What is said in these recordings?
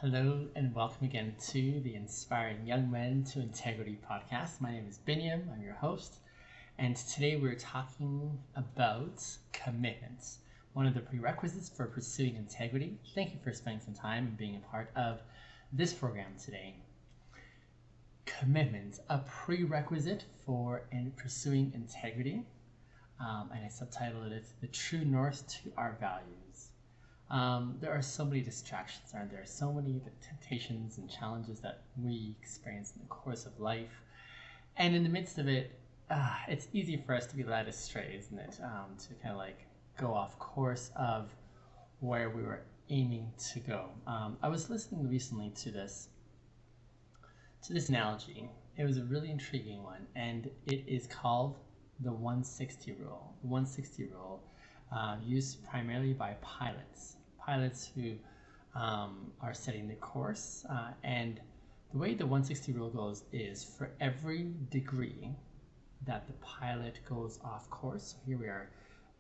Hello and welcome again to the Inspiring Young Men to Integrity podcast. My name is Binyam, I'm your host, and today we're talking about commitments, one of the prerequisites for pursuing integrity. Thank you for spending some time and being a part of this program today. Commitment, a prerequisite for pursuing integrity, and I subtitled it The True North to Our Values. There are so many distractions, aren't there? So many temptations and challenges that we experience in the course of life. And in the midst of it, it's easy for us to be led astray, isn't it? To kind of like go off course of where we were aiming to go. I was listening recently to this analogy. It was a really intriguing one, and it is called the 160 rule. The 160 rule, used primarily by pilots who are setting the course. And the way the 160 rule goes is for every degree that the pilot goes off course. So here we are.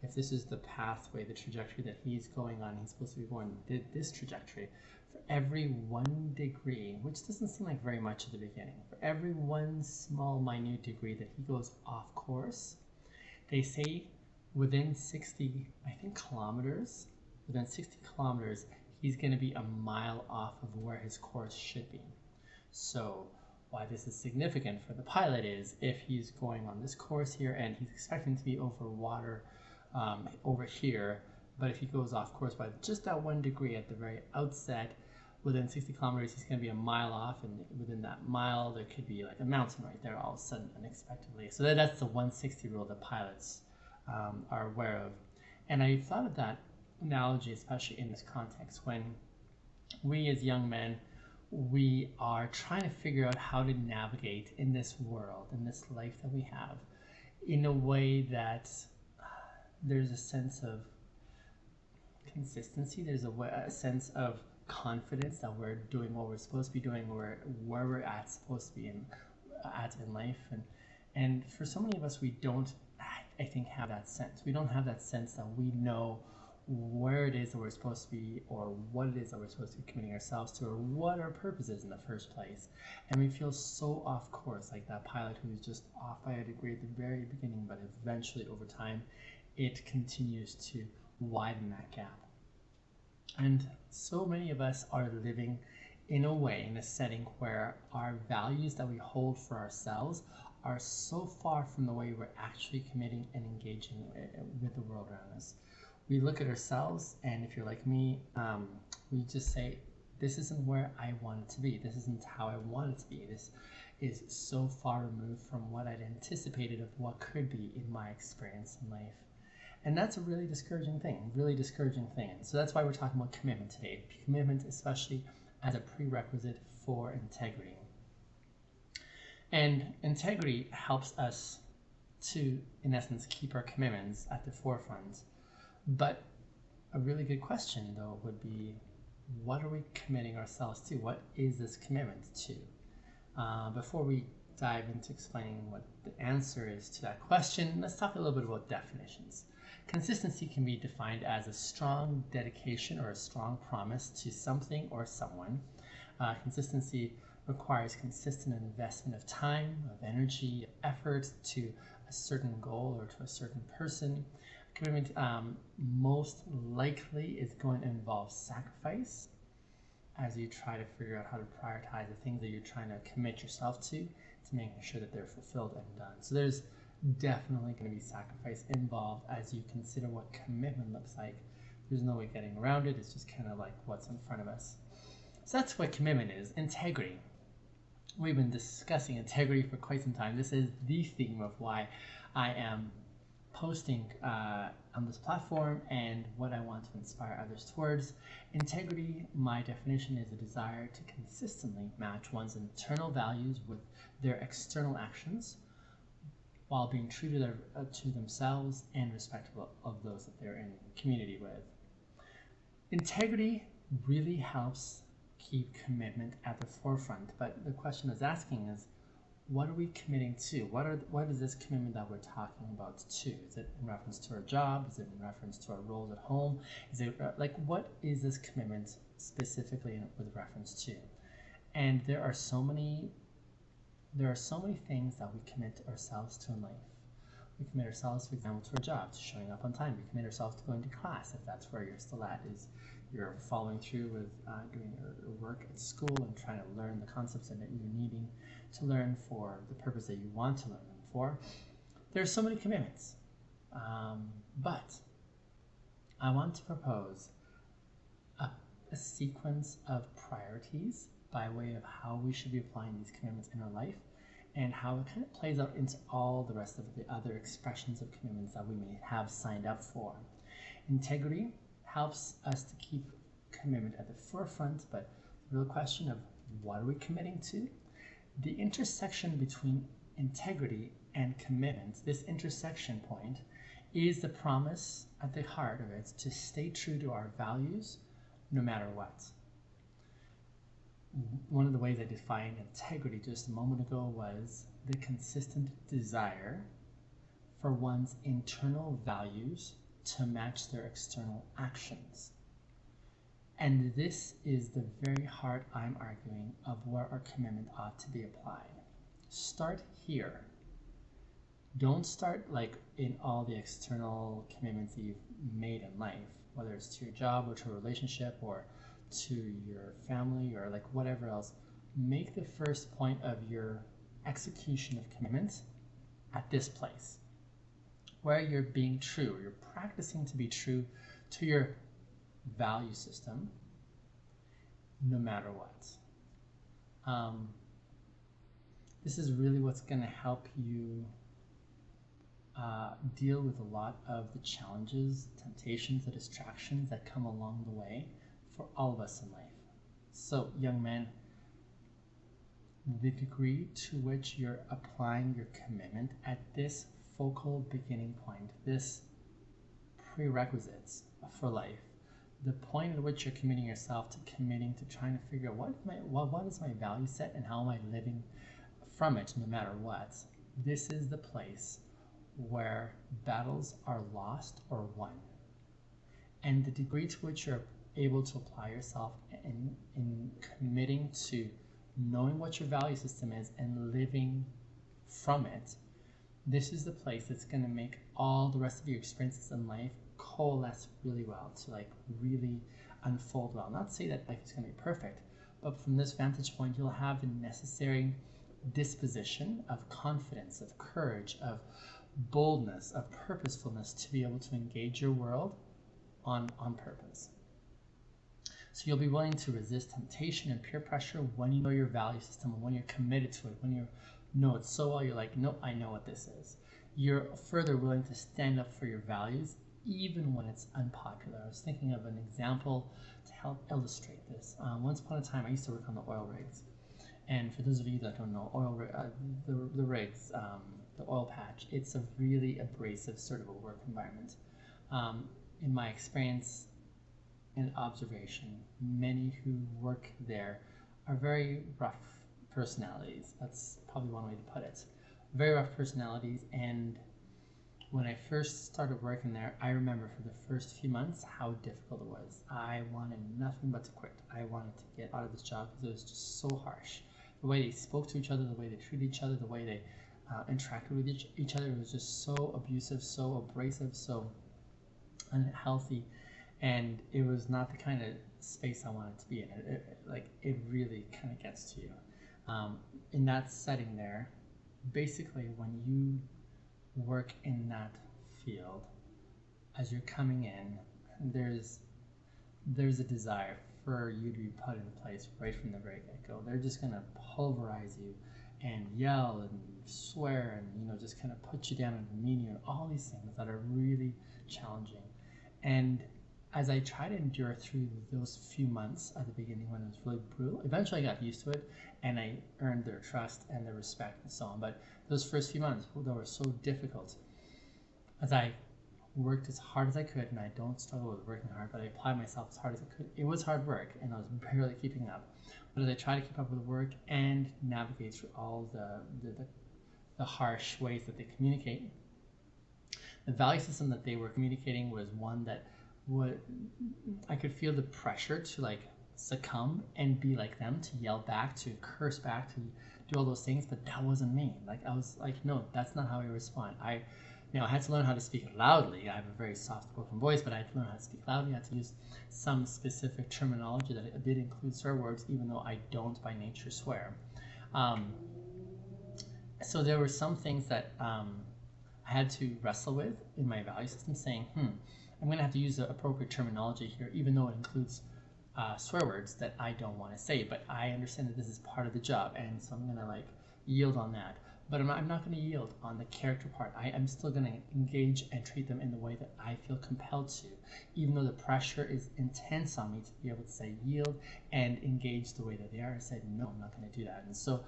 If this is the pathway, the trajectory that he's going on, he's supposed to be going this trajectory. For every 1 degree, which doesn't seem like very much at the beginning, for every one small minute degree that he goes off course, they say within 60 kilometers, he's going to be a mile off of where his course should be. So why this is significant for the pilot is if he's going on this course here and he's expecting to be over water over here, but if he goes off course by just that 1 degree at the very outset, within 60 kilometers, he's going to be a mile off, and within that mile, there could be like a mountain right there all of a sudden, unexpectedly. So that's the 160 rule that pilots are aware of. And I thought of that analogy, especially in this context, when we as young men, we are trying to figure out how to navigate in this world, in this life that we have, in a way that there's a sense of consistency, there's a sense of confidence that we're doing what we're supposed to be doing, where we're supposed to be in life. And for so many of us, we don't, I think, have that sense. We don't have that sense that we know where it is that we're supposed to be, or what it is that we're supposed to be committing ourselves to, or what our purpose is in the first place. And we feel so off course, like that pilot who's just off by a degree at the very beginning, but eventually over time, it continues to widen that gap. And so many of us are living in a way, in a setting where our values that we hold for ourselves are so far from the way we're actually committing and engaging with the world around us. We look at ourselves, and if you're like me, we just say, this isn't where I want it to be. This isn't how I want it to be. This is so far removed from what I'd anticipated of what could be in my experience in life. And that's a really discouraging thing. And so that's why we're talking about commitment today. Commitment, especially as a prerequisite for integrity. And integrity helps us to, in essence, keep our commitments at the forefront. But a really good question, though, would be, what are we committing ourselves to? What is this commitment to? Before we dive into explaining what the answer is to that question, let's talk a little bit about definitions. Consistency can be defined as a strong dedication or a strong promise to something or someone. Consistency requires consistent investment of time, of energy, of effort to a certain goal or to a certain person. Commitment most likely is going to involve sacrifice as you try to figure out how to prioritize the things that you're trying to commit yourself to making sure that they're fulfilled and done. So there's definitely going to be sacrifice involved as you consider what commitment looks like. There's no way getting around it. It's just kind of like what's in front of us. So that's what commitment is. Integrity. We've been discussing integrity for quite some time. This is the theme of why I am posting on this platform and what I want to inspire others towards. Integrity, my definition, is a desire to consistently match one's internal values with their external actions, while being true to themselves and respectful of those that they're in community with. Integrity really helps keep commitment at the forefront, but the question is asking is, what are we committing to? What is this commitment that we're talking about to? Is it in reference to our job? Is it in reference to our roles at home? Is it like, what is this commitment specifically with reference to? And there are so many things that we commit ourselves to in life. We commit ourselves, for example, to our job, to showing up on time. We commit ourselves to going to class, if that's where you're still at, is you're following through with doing your work at school and trying to learn the concepts that you're needing to learn for the purpose that you want to learn them for. There's so many commitments. But I want to propose a sequence of priorities by way of how we should be applying these commitments in our life, and how it kind of plays out into all the rest of the other expressions of commitments that we may have signed up for. Integrity helps us to keep commitment at the forefront, but the real question of what are we committing to? The intersection between integrity and commitment, this intersection point, is the promise at the heart of it to stay true to our values no matter what. One of the ways I defined integrity just a moment ago was the consistent desire for one's internal values to match their external actions. And this is the very heart, I'm arguing, of where our commitment ought to be applied. Start here. Don't start like in all the external commitments that you've made in life, whether it's to your job or to a relationship or to your family or like whatever else. Make the first point of your execution of commitment at this place, where you're being true, you're practicing to be true to your value system no matter what. This is really what's going to help you deal with a lot of the challenges, temptations, the distractions that come along the way for all of us in life. So, young men, the degree to which you're applying your commitment at this focal beginning point, this prerequisites for life, the point at which you're committing yourself to committing to trying to figure out what is my value set and how am I living from it no matter what. This is the place where battles are lost or won. And the degree to which you're able to apply yourself in committing to knowing what your value system is and living from it, this is the place that's going to make all the rest of your experiences in life coalesce really well, to like really unfold well. Not to say that life is going to be perfect, but from this vantage point, you'll have the necessary disposition of confidence, of courage, of boldness, of purposefulness to be able to engage your world on purpose. So you'll be willing to resist temptation and peer pressure when you know your value system, and when you're committed to it, when you know it so well, you're like, nope, I know what this is. You're further willing to stand up for your values even when it's unpopular. I was thinking of an example to help illustrate this. Once upon a time, I used to work on the oil rigs. And for those of you that don't know, the rigs, the oil patch, it's a really abrasive sort of a work environment. In my experience and observation, many who work there are very rough personalities. That's probably one way to put it. Very rough personalities, and when I first started working there, I remember for the first few months how difficult it was. I wanted nothing but to quit. I wanted to get out of this job because it was just so harsh. The way they spoke to each other, the way they treated each other, the way they interacted with each other was just so abusive, so abrasive, so unhealthy, and it was not the kind of space I wanted to be in. It really kind of gets to you. In that setting there, basically when you work in that field, as you're coming in, there's a desire for you to be put in place right from the very get-go. They're just going to pulverize you and yell and swear and just kind of put you down and demean you and all these things that are really challenging. And as I tried to endure through those few months at the beginning when it was really brutal, eventually I got used to it and I earned their trust and their respect and so on. But those first few months, they were so difficult. As I worked as hard as I could, and I don't struggle with working hard, but I applied myself as hard as I could. It was hard work, and I was barely keeping up. But as I try to keep up with work and navigate through all the harsh ways that they communicate, the value system that they were communicating was one that would, I could feel the pressure to like succumb and be like them, to yell back, to curse back, to do all those things, but that wasn't me. Like I was like, no, that's not how I respond. I had to learn how to speak loudly. I have a very soft spoken voice, but I had to learn how to speak loudly. I had to use some specific terminology that did include swear words, even though I don't by nature swear. So there were some things that I had to wrestle with in my value system, saying, I'm going to have to use the appropriate terminology here, even though it includes swear words that I don't want to say, but I understand that this is part of the job, and so I'm going to like yield on that. But I'm not going to yield on the character part. I'm still going to engage and treat them in the way that I feel compelled to, even though the pressure is intense on me to be able to say yield and engage the way that they are. I said, no, I'm not going to do that. And so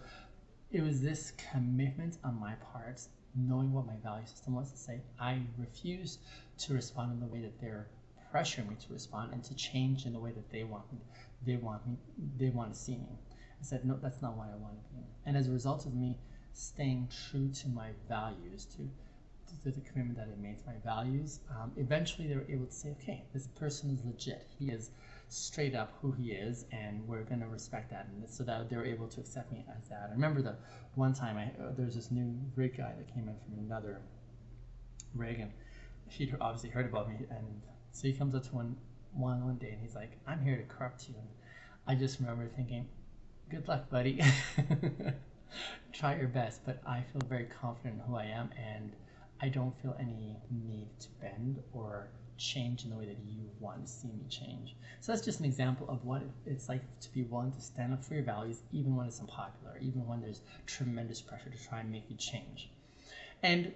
it was this commitment on my part, knowing what my value system was, to say, I refuse to respond in the way that they're pressuring me to respond, and to change in the way that they want to see me. I said, no, that's not what I want to be. And as a result of me staying true to my values, to the commitment that I made to my values, eventually they were able to say, okay, this person is legit. He is straight up who he is, and we're going to respect that. And so that they were able to accept me as that. I remember the one time there's this new rig guy that came in from another rig, and he'd obviously heard about me, and so he comes up to one day and he's like, I'm here to corrupt you. And I just remember thinking, good luck, buddy. Try your best, but I feel very confident in who I am, and I don't feel any need to bend or change in the way that you want to see me change. So that's just an example of what it's like to be willing to stand up for your values, even when it's unpopular, even when there's tremendous pressure to try and make you change. And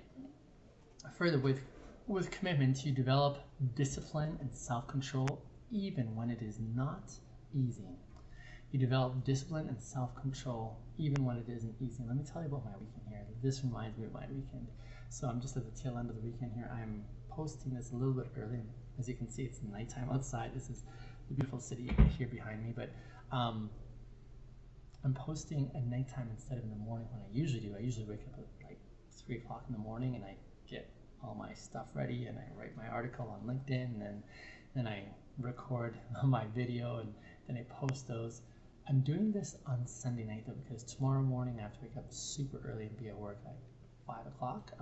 further, with commitment, you develop discipline and self-control, even when it is not easy. You develop discipline and self-control even when it isn't easy. Let me tell you about my weekend here. This reminds me of my weekend. So I'm just at the tail end of the weekend here. I'm posting this a little bit early. As you can see, it's nighttime outside. This is the beautiful city here behind me. But I'm posting at nighttime instead of in the morning when I usually do. I usually wake up at like 3 o'clock in the morning, and I get all my stuff ready, and I write my article on LinkedIn, and then I record my video, and then I post those. I'm doing this on Sunday night though, because tomorrow morning I have to wake up super early and be at work like 5 o'clock,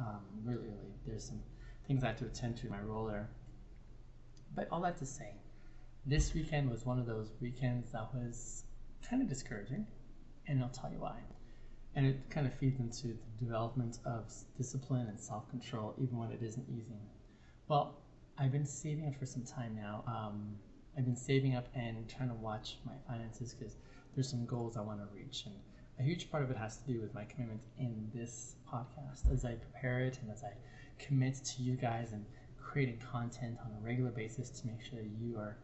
really early. There's some things I have to attend to in my role there. But all that to say, this weekend was one of those weekends that was kind of discouraging, and I'll tell you why. And it kind of feeds into the development of discipline and self-control, even when it isn't easy. Well, I've been saving up for some time now. I've been saving up and trying to watch my finances, because there's some goals I want to reach. And a huge part of it has to do with my commitment in this podcast. As I prepare it and as I commit to you guys and creating content on a regular basis to make sure that you are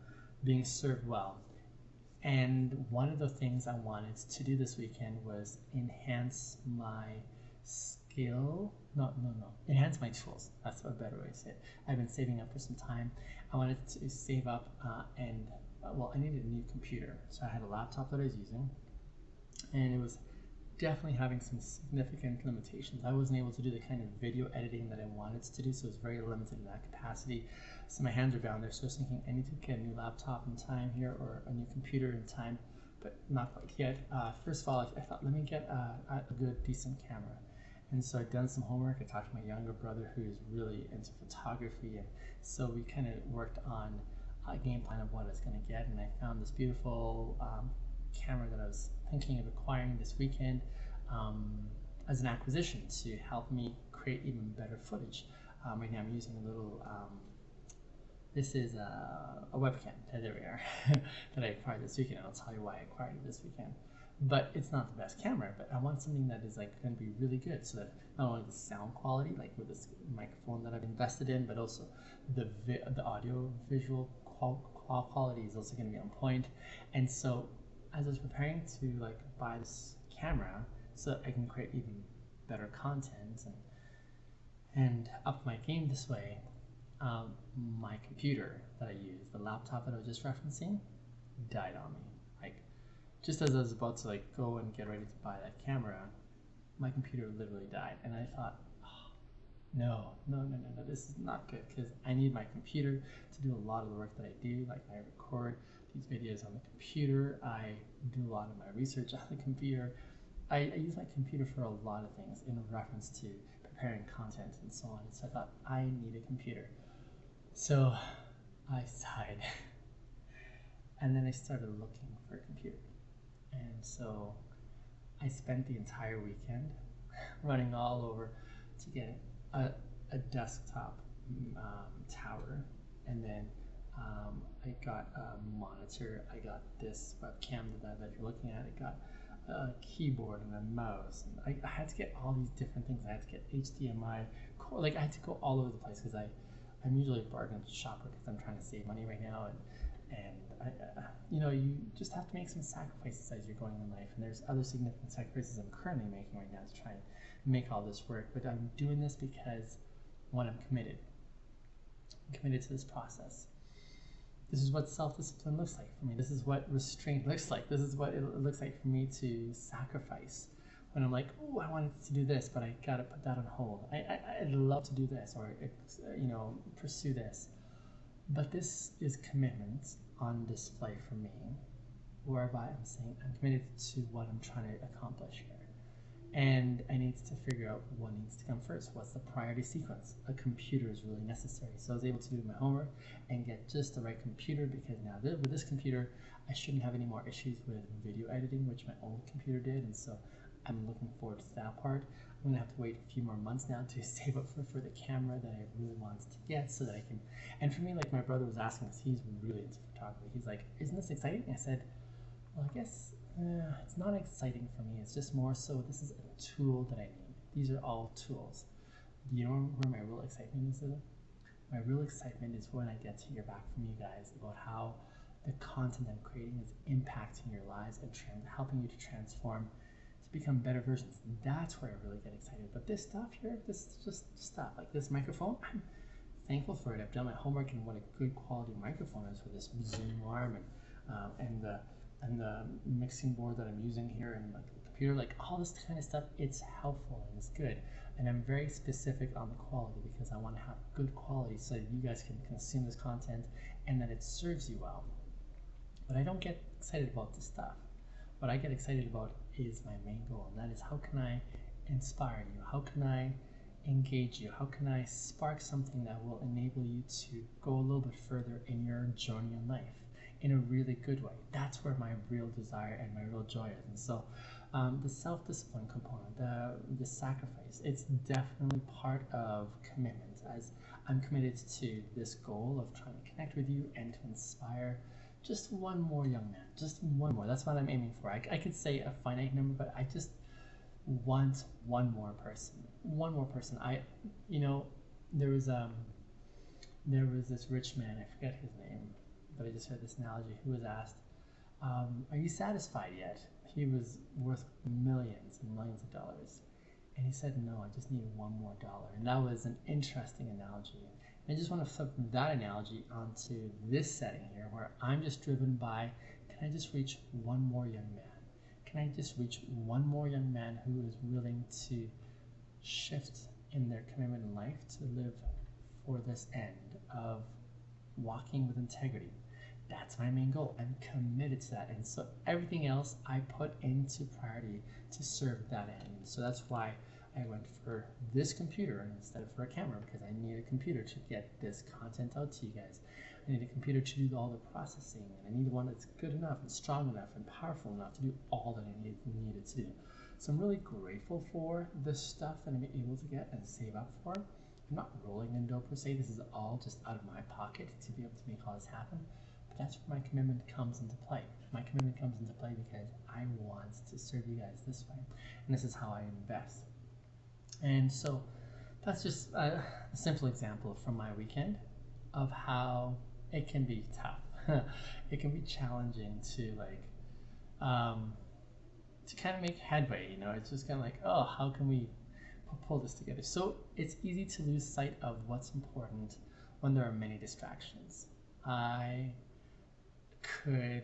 being served well. And one of the things I wanted to do this weekend was enhance my enhance my tools. That's a better way to say it. I've been saving up for some time. I wanted to save up I needed a new computer. So I had a laptop that I was using, and it was definitely having some significant limitations. I wasn't able to do the kind of video editing that I wanted to do, so it was very limited in that capacity. So my hands are down there, so I was thinking I need to get a new laptop in time here, or a new computer in time, but not quite yet. First of all, I thought, let me get a good, decent camera. And so I'd done some homework. I talked to my younger brother, who is really into photography, and so we kind of worked on a game plan of what I was going to get, and I found this beautiful camera that I was thinking of acquiring this weekend as an acquisition to help me create even better footage. Right now I'm using a little, this is a webcam, there we are, that I acquired this weekend. I'll tell you why I acquired it this weekend. But it's not the best camera, but I want something that is like going to be really good, so that not only the sound quality, like with this microphone that I've invested in, but also the audio visual quality is also going to be on point. And so as I was preparing to like buy this camera so that I can create even better content and up my game this way, um, my computer that I use, the laptop that I was just referencing, died on me. Like, just as I was about to like go and get ready to buy that camera, my computer literally died, and I thought, oh, no, no, no, no, no, this is not good, because I need my computer to do a lot of the work that I do. Like, I record these videos on the computer, I do a lot of my research on the computer. I use my computer for a lot of things in reference to preparing content and so on. So I thought, I need a computer. So I sighed. And then I started looking for a computer. And so I spent the entire weekend running all over to get a desktop tower. And then I got a monitor. I got this webcam that you're looking at. I got a keyboard and a mouse. And I had to get all these different things. I had to get HDMI. Like, I had to go all over the place because I'm usually a bargain shopper because I'm trying to save money right now, and you know, you just have to make some sacrifices as you're going in life, and there's other significant sacrifices I'm currently making right now to try and make all this work. But I'm doing this because, one, I'm committed. I'm committed to this process. This is what self-discipline looks like for me. This is what restraint looks like. This is what it looks like for me to sacrifice. When I'm like, oh, I wanted to do this, but I gotta put that on hold. I'd love to do this, or you know, pursue this. But this is commitment on display for me, whereby I'm saying I'm committed to what I'm trying to accomplish here. And I need to figure out what needs to come first. What's the priority sequence? A computer is really necessary. So I was able to do my homework and get just the right computer, because now with this computer, I shouldn't have any more issues with video editing, which my old computer did. And so I'm looking forward to that part. I'm gonna have to wait a few more months now to save up for the camera that I really wanted to get, so that I can, and for me, like, my brother was asking us, he's really into photography. He's like, isn't this exciting? I said, well, I guess it's not exciting for me. It's just more so this is a tool that I need. These are all tools. Do you know where my real excitement is, though? My real excitement is when I get to hear back from you guys about how the content I'm creating is impacting your lives and helping you to transform, to become better versions. That's where I really get excited. But this stuff here, this is just stuff. Like this microphone, I'm thankful for it. I've done my homework, and what a good quality microphone is for this Zoom arm, and the mixing board that I'm using here, and like the computer, like all this kind of stuff. It's helpful and it's good. And I'm very specific on the quality, because I want to have good quality so that you guys can consume this content and that it serves you well. But I don't get excited about this stuff. What I get excited about is my main goal, and that is, how can I inspire you? How can I engage you? How can I spark something that will enable you to go a little bit further in your journey in life in a really good way? That's where my real desire and my real joy is. And so the self-discipline component, the sacrifice, it's definitely part of commitment, as I'm committed to this goal of trying to connect with you and to inspire just one more young man, just one more. That's what I'm aiming for. I could say a finite number, but I just want one more person. One more person. You know, there was this rich man, I forget his name, but I just heard this analogy, who was asked, are you satisfied yet? He was worth millions and millions of dollars. And he said, no, I just need one more dollar. And that was an interesting analogy. And I just want to flip that analogy onto this setting here, where I'm just driven by, can I just reach one more young man? Can I just reach one more young man who is willing to shift in their commitment in life to live for this end of walking with integrity? That's my main goal. I'm committed to that. And so everything else I put into priority to serve that end. So that's why I went for this computer instead of for a camera, because I need a computer to get this content out to you guys. I need a computer to do all the processing, and I need one that's good enough and strong enough and powerful enough to do all that I needed to do. So I'm really grateful for this stuff that I'm able to get and save up for. I'm not rolling in dough per se. This is all just out of my pocket to be able to make all this happen. But that's where my commitment comes into play. My commitment comes into play because I want to serve you guys this way. And this is how I invest. And so that's just a simple example from my weekend of how it can be tough. It can be challenging to kind of make headway, you know. It's just kind of like, oh, how can we pull this together? So it's easy to lose sight of what's important when there are many distractions. I could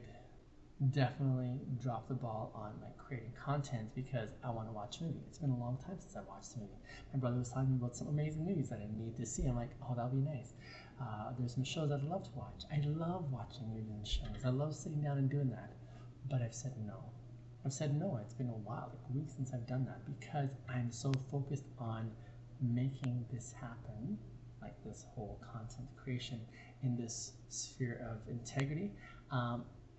definitely drop the ball on like creating content because I want to watch a movie. It's been a long time since I watched a movie. My brother was telling me about some amazing movies that I need to see. I'm like, oh, that'll be nice. There's some shows I'd love to watch. I love watching movies and shows. I love sitting down and doing that. But I've said no. I've said no. It's been a while, like a week since I've done that because I'm so focused on making this happen, like this whole content creation in this sphere of integrity.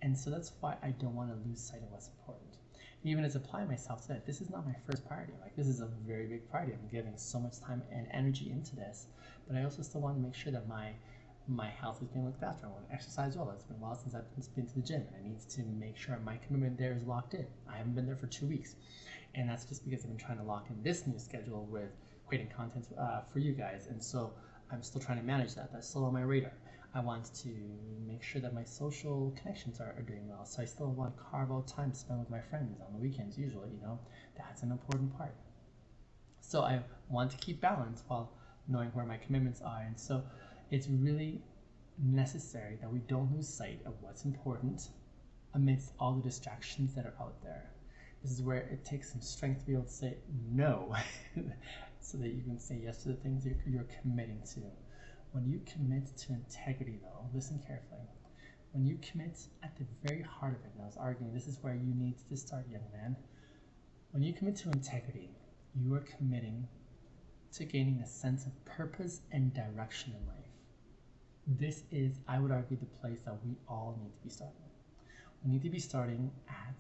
And so that's why I don't want to lose sight of what's important. Even as applying myself to that, this is not my first priority. Like this is a very big priority. I'm giving so much time and energy into this, but I also still want to make sure that my health is being looked after. I want to exercise well. It's been a while since I've been to the gym, and I need to make sure my commitment there is locked in. I haven't been there for 2 weeks, and that's just because I've been trying to lock in this new schedule with creating content for you guys, and so I'm still trying to manage that. That's still on my radar. I want to make sure that my social connections are doing well. So I still want to carve out time to spend with my friends on the weekends usually, that's an important part. So I want to keep balance while knowing where my commitments are. And so it's really necessary that we don't lose sight of what's important amidst all the distractions that are out there. This is where it takes some strength to be able to say no so that you can say yes to the things you're committing to. When you commit to integrity, though, listen carefully. When you commit at the very heart of it, and I was arguing, this is where you need to start, young man. When you commit to integrity, you are committing to gaining a sense of purpose and direction in life. This is, I would argue, the place that we all need to be starting. We need to be starting at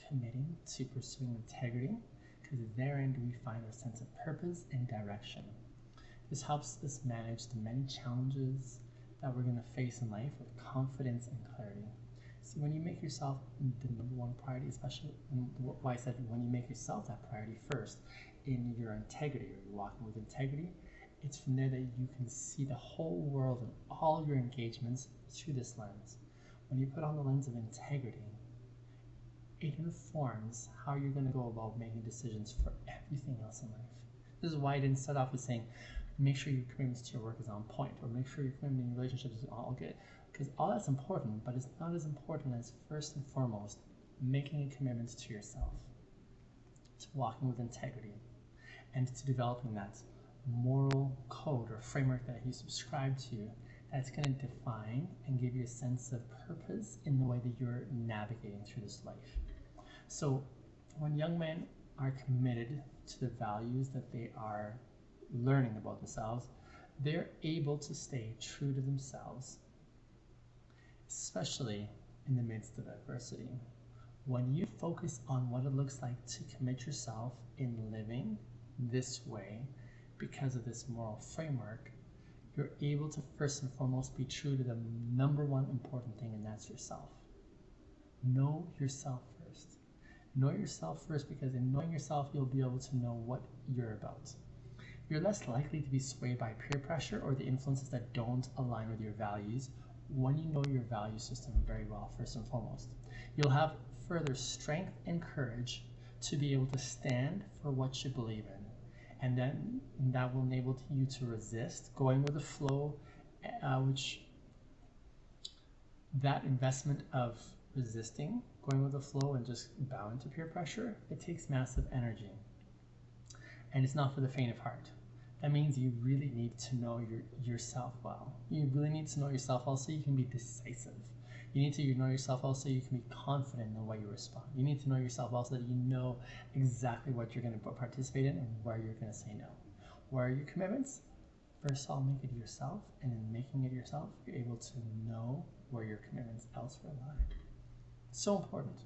committing to pursuing integrity, because therein do we find our sense of purpose and direction. This helps us manage the many challenges that we're going to face in life with confidence and clarity. See, when you make yourself the number one priority, especially why I said when you make yourself that priority first in your integrity, or you're walking with integrity, it's from there that you can see the whole world and all your engagements through this lens. When you put on the lens of integrity, it informs how you're going to go about making decisions for everything else in life. This is why I didn't start off with saying, make sure your commitments to your work is on point, or make sure your commitment in your relationships is all good. Because all that's important, but it's not as important as first and foremost, making commitments to yourself, to walking with integrity, and to developing that moral code or framework that you subscribe to that's going to define and give you a sense of purpose in the way that you're navigating through this life. So when young men are committed to the values that they are learning about themselves, they're able to stay true to themselves, especially in the midst of adversity. When you focus on what it looks like to commit yourself in living this way because of this moral framework, you're able to first and foremost be true to the number one important thing, and that's yourself. Know yourself first. Know yourself first, because in knowing yourself, you'll be able to know what you're about. You're less likely to be swayed by peer pressure or the influences that don't align with your values when you know your value system very well, first and foremost. You'll have further strength and courage to be able to stand for what you believe in. And then that will enable you to resist going with the flow, which that investment of resisting, going with the flow and just bowing to peer pressure, it takes massive energy. And it's not for the faint of heart. That means you really need to know yourself well. You really need to know yourself well so you can be decisive. You need to know yourself well so you can be confident in the way you respond. You need to know yourself well so that you know exactly what you're going to participate in and where you're going to say no. Where are your commitments? First of all, make it yourself, and in making it yourself, you're able to know where your commitments elsewhere lie. So important.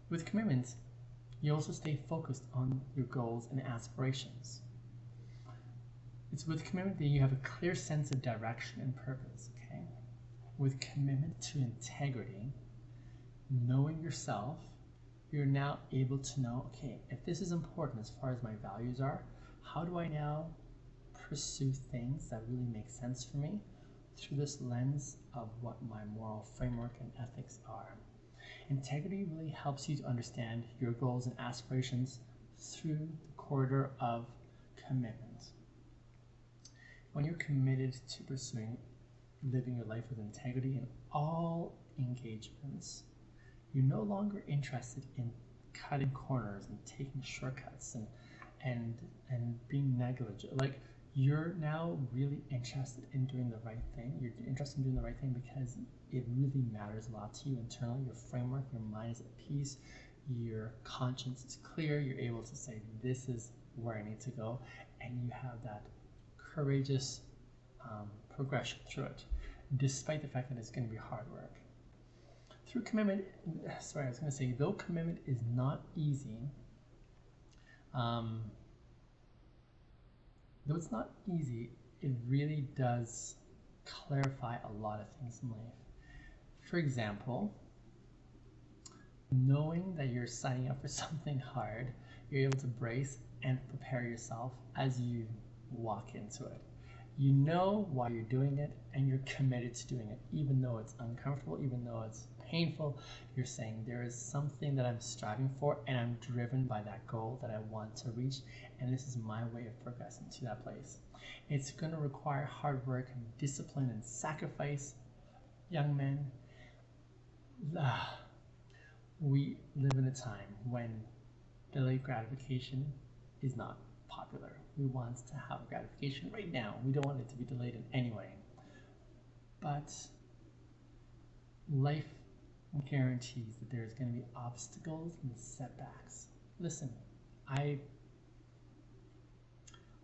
With commitments, you also stay focused on your goals and aspirations. It's with commitment that you have a clear sense of direction and purpose, okay? With commitment to integrity, knowing yourself, you're now able to know, okay, if this is important as far as my values are, how do I now pursue things that really make sense for me through this lens of what my moral framework and ethics are? Integrity really helps you to understand your goals and aspirations through the corridor of commitment. when you're committed to pursuing living your life with integrity in all engagements, you're no longer interested in cutting corners and taking shortcuts and being negligent. Like, you're now really interested in doing the right thing. You're interested in doing the right thing because it really matters a lot to you internally. Your framework, your mind is at peace, your conscience is clear. You're able to say, this is where I need to go, and you have that courageous progression through it, despite the fact that it's going to be hard work. Through commitment, though commitment is not easy, though it's not easy, it really does clarify a lot of things in life. For example, knowing that you're signing up for something hard, you're able to brace and prepare yourself as you walk into it. You know why you're doing it, and you're committed to doing it, even though it's uncomfortable, even though it's painful. You're saying, there is something that I'm striving for, and I'm driven by that goal that I want to reach, and this is my way of progressing to that place. It's going to require hard work and discipline and sacrifice. Young men, we live in a time when delayed gratification is not popular. We want to have gratification right now. We don't want it to be delayed in any way. But life guarantees that there's going to be obstacles and setbacks. Listen, I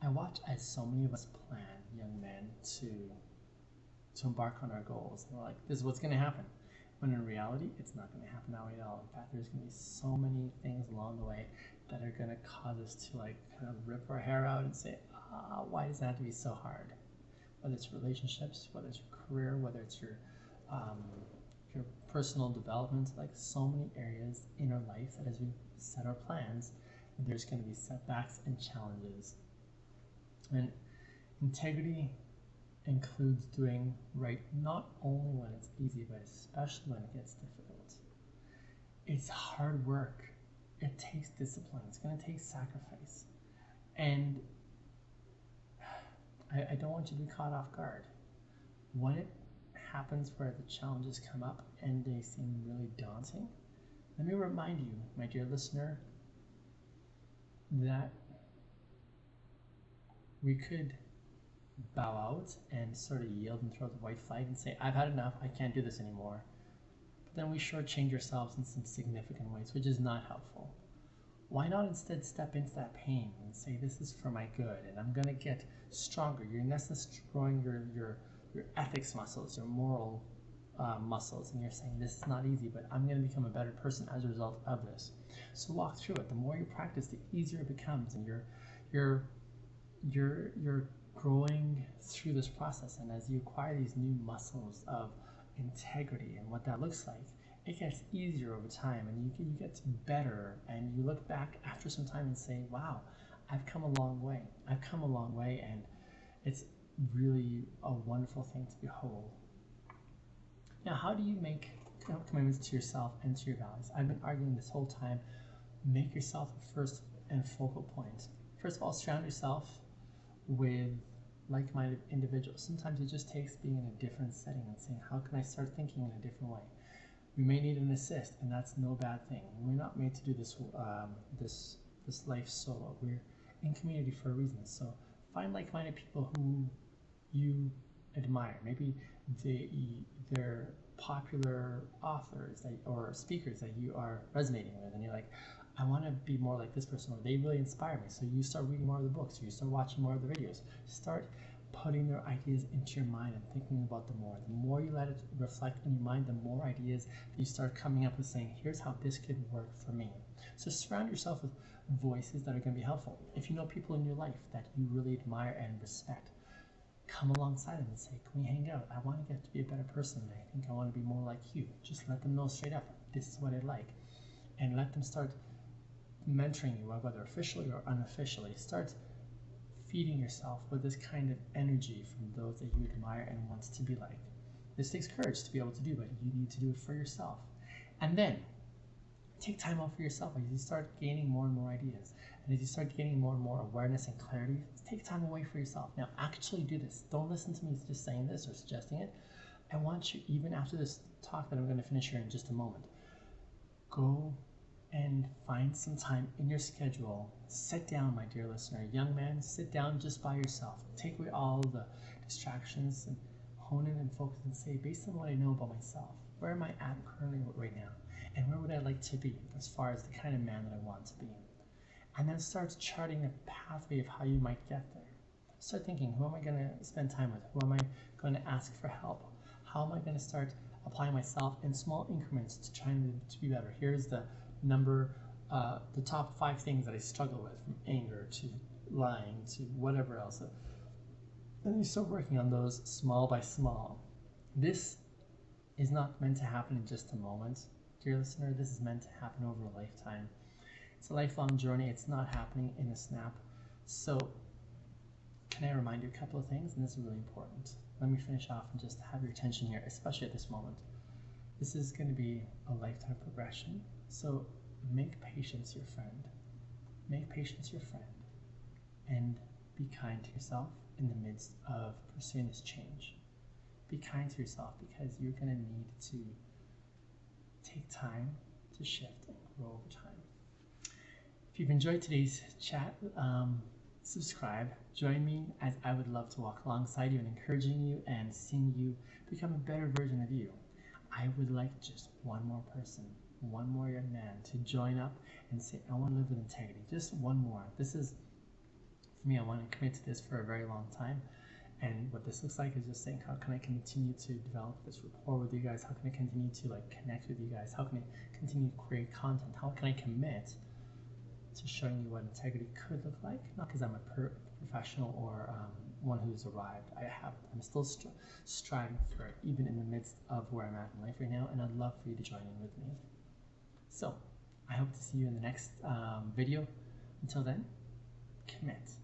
watch as so many of us plan, young men, to embark on our goals. And we're like, this is what's going to happen. When in reality, it's not going to happen that way at all. In fact, there's going to be so many things along the way that are going to cause us to like kind of rip our hair out and say, why does that have to be so hard? Whether it's relationships, whether it's your career, whether it's your personal development, like so many areas in our life that as we set our plans, there's going to be setbacks and challenges. And integrity includes doing right not only when it's easy, but especially when it gets difficult. It's hard work. It takes discipline. It's going to take sacrifice. And I don't want you to be caught off guard. When it happens where the challenges come up and they seem really daunting, let me remind you, my dear listener, that we could bow out and sort of yield and throw the white flag and say, I've had enough, I can't do this anymore. But then we shortchange ourselves in some significant ways, which is not helpful. Why not instead step into that pain and say, this is for my good, and I'm going to get stronger. You're in essence growing your ethics muscles, your moral muscles, and you're saying, this is not easy, but I'm going to become a better person as a result of this. So walk through it. The more you practice, the easier it becomes, and you're growing through this process. And as you acquire these new muscles of integrity and what that looks like, it gets easier over time, and you get better, and you look back after some time and say, wow, I've come a long way. I've come a long way, and it's really a wonderful thing to behold. Now, how do you make commitments to yourself and to your values? I've been arguing this whole time, make yourself the first and focal point. First of all, surround yourself with like-minded individuals. Sometimes it just takes being in a different setting and saying, how can I start thinking in a different way? We may need an assist, and that's no bad thing. We're not made to do this this life solo. We're in community for a reason. So find like-minded people who you admire. Maybe they're popular authors or speakers that you are resonating with, and you're like, I want to be more like this person, or they really inspire me. So you start reading more of the books, you start watching more of the videos, start putting their ideas into your mind and thinking about them more. The more you let it reflect in your mind, the more ideas that you start coming up with, saying, here's how this could work for me. So surround yourself with voices that are going to be helpful. If you know people in your life that you really admire and respect, come alongside them and say, can we hang out? I want to get to be a better person. I think I want to be more like you. Just let them know straight up, this is what I like. And let them start mentoring you, whether officially or unofficially. Start feeding yourself with this kind of energy from those that you admire and want to be like. This takes courage to be able to do, but you need to do it for yourself. And then take time out for yourself as you start gaining more and more ideas. And as you start getting more and more awareness and clarity, take time away for yourself. Now, actually do this. Don't listen to me just saying this or suggesting it. I want you, even after this talk that I'm going to finish here in just a moment, go and find some time in your schedule. Sit down, my dear listener. Young man, sit down just by yourself. Take away all the distractions and hone in and focus and say, based on what I know about myself, where am I at currently right now? And where would I like to be as far as the kind of man that I want to be? And then start charting a pathway of how you might get there. Start thinking, who am I going to spend time with? Who am I going to ask for help? How am I going to start applying myself in small increments to trying to be better? Here's the the top 5 things that I struggle with, from anger to lying to whatever else. Then you start working on those small by small. This is not meant to happen in just a moment, dear listener. This is meant to happen over a lifetime. It's a lifelong journey. It's not happening in a snap. So can I remind you a couple of things? And this is really important. Let me finish off and just have your attention here, especially at this moment. This is going to be a lifetime progression. So make patience your friend. Make patience your friend. And be kind to yourself in the midst of pursuing this change. Be kind to yourself, because you're going to need to take time to shift and grow over time. If you've enjoyed today's chat, subscribe, join me, as I would love to walk alongside you and encouraging you and seeing you become a better version of you. I would like just one more person, one more young man to join up and say, I want to live with integrity. Just one more. This is, for me, I want to commit to this for a very long time. And what this looks like is just saying, how can I continue to develop this rapport with you guys? How can I continue to connect with you guys? How can I continue to create content? How can I commit to showing you what integrity could look like? Not because I'm a professional or one who's arrived. I'm still striving for it, even in the midst of where I'm at in life right now, and I'd love for you to join in with me. So I hope to see you in the next video. Until then, commit.